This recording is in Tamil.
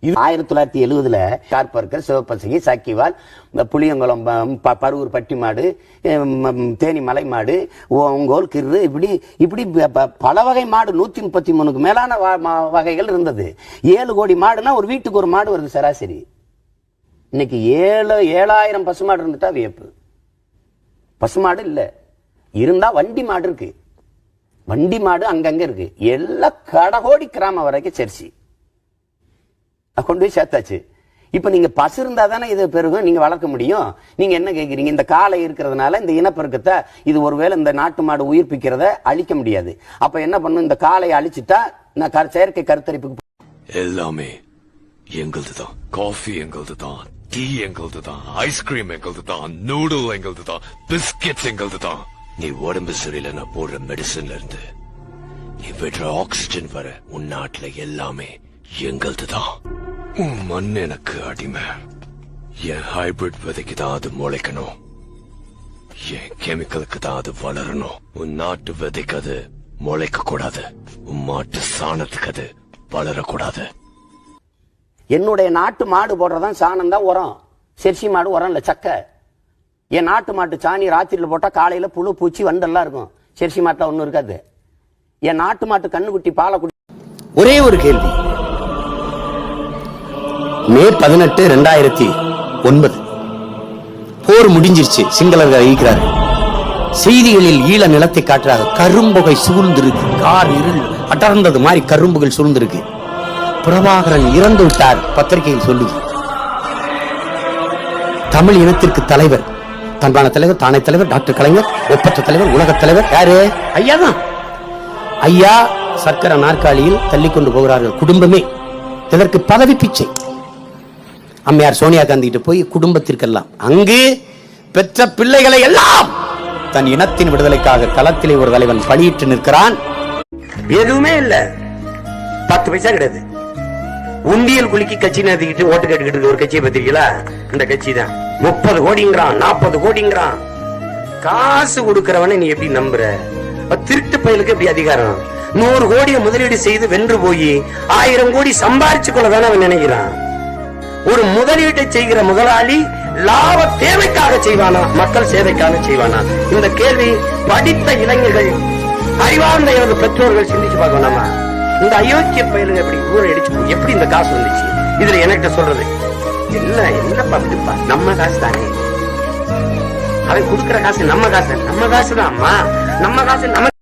இது 1970 கார்பர்கர், சிவப்பசகி, சக்கிவால், புளியங்குளம், பருவூர் பட்டி மாடு, தேனி மலை மாடு, ஒங்கோல், கிரு, இப்படி பல வகை மாடு 133க்கு மேலான வகைகள் இருந்தது. 7 கோடி மாடுனா ஒரு வீட்டுக்கு ஒரு மாடு வருது சராசரி. இன்னைக்கு 7000 பசுமாடு இருந்துட்டா வியப்பு. பசுமாடு இல்ல, இருந்தா வண்டி மாடு இருக்கு. வண்டி மாடு அங்கங்க இருக்கு. எல்லாம் கடகோடி கிராமம் வரைக்கும் செர்சி கொண்டு போய் சேர்த்தாச்சு. இப்ப நீங்க பசு இருந்தா தானே இது பெருகும், நீங்க வளர்க்க முடியும். நீங்க என்ன கேட்கறீங்க? இந்த காளை இருக்கிறதுனால இந்த இனப்பெருக்கத்தை இது ஒருவேளை இந்த நாட்டு மாடு உயிர்ப்பிக்கிறத அழிக்க முடியாது. அப்ப என்ன பண்ணும்? இந்த காளையை அழிச்சுட்டா நான் செயற்கை கருத்தரிப்புக்கு எல்லாமே எங்களது தான். காஃபி எங்களது தான், டீ எங்களது தான், ஐஸ்கிரீம் எங்களது தான், நூடுல் எங்களது தான், பிஸ்கெட்ஸ் எங்களது தான். நீ உடம்பு சரியில்லைன்னா போடுற மெடிசன்ல இருந்து நீ விடுற ஆக்சிஜன் வர உன் நாட்டுல எல்லாமே எங்களது தான். உன் மண் எனக்கு அடிமை. என் ஹைபிரிட் விதைக்கு தான் அது முளைக்கணும், என் கெமிக்கலுக்கு தான் அது வளரணும். உன் நாட்டு விதைக்கு அது முளைக்க கூடாது, உன் மாட்டு சாணத்துக்கு அது வளரக்கூடாது. என்னுடைய நாட்டு மாடு போடுறதான் சாணம் தான் உரம். செர்சி மாடு உரம் இல்ல, சக்கை. என் நாட்டு மாட்டு சாணி ராத்திரியில் போட்டா காலையில புழு பூச்சி வண்டெல்லாம் இருக்கும். செர்சி மாட்டுல ஒண்ணும் இருக்காது. என் நாட்டு மாட்டு கண்ணுக்குட்டி பாலை குடி. ஒரே ஒரு கேள்வி. மே 18, 2009 போர் முடிஞ்சிருச்சு. சிங்களர்கள் இருக்கிறார்கள். செய்திகளில் ஈழ நிலத்தை காட்டுறாங்க. கரும்புகை சூழ்ந்திருக்கு. கார் இருள் அடர்ந்தது மாதிரி கரும்புகள் சூழ்ந்திருக்கு. பிரபாகரன் இறந்து விட்டார் பத்திரிகையில் சொல்லுது. தமிழ் இனத்திற்கு தலைவர், தன்பான தலைவர், தானே தலைவர், டாக்டர் கலைஞர், ஒப்பற்ற தலைவர், உலக தலைவர் யாரு? ஐயா தான். ஐயா சர்க்கரை நாற்காலியில் தள்ளிக்கொண்டு போகிறார்கள் குடும்பமே. இதற்கு பதவி பிச்சை. அம்மையார் சோனியா காந்தி கிட்ட போய் குடும்பத்திற்கெல்லாம் அங்கு பெற்ற பிள்ளைகளை எல்லாம் தன் இனத்தின் விடுதலைக்காக களத்திலே ஒரு தலைவன் பணியிட்டு நிற்கிறான். எதுவுமே இல்ல, 10 பைசா கிடையாது. உண்டியல் குலுக்கி கட்சி நடத்திக்கிட்டு ஓட்டு கேட்டுக்கிட்டு ஒரு கட்சியை பத்திரிக்கலா, இந்த கட்சி தான் 30 கோடிங்கிறான், 40 கோடிங்கிறான். காசு கொடுக்கிறவனை நீ எப்படி நம்புற? திருட்டு பயலுக்கு எப்படி அதிகாரம்? 100 கோடியை முதலீடு செய்து வென்று போய் 1000 கோடி சம்பாரிச்சு கொள்ளதான அவன் நினைக்கிறான். ஒரு முதலீட்டை செய்கிற முதலாளி லாப தேவைக்காக செய்வானா, மக்கள் சேவைக்காக செய்வானா? இந்த கேள்வி படித்த இளைஞர்கள், அறிவார்ந்த எனது பெற்றோர்கள் சிந்திச்சு பார்க்கணுமா? இந்த அயோக்கிய பயலுங்க எப்படி ஊரை அடிச்சு எப்படி இந்த காசு வந்துச்சு? இதுல என்கிட்ட சொல்றது என்னப்பா விடுப்பா, நம்ம காசு தானே. அவன் கொடுக்கிற காசு நம்ம காசு, நம்ம காசு தான் அம்மா, நம்ம காசு நம்ம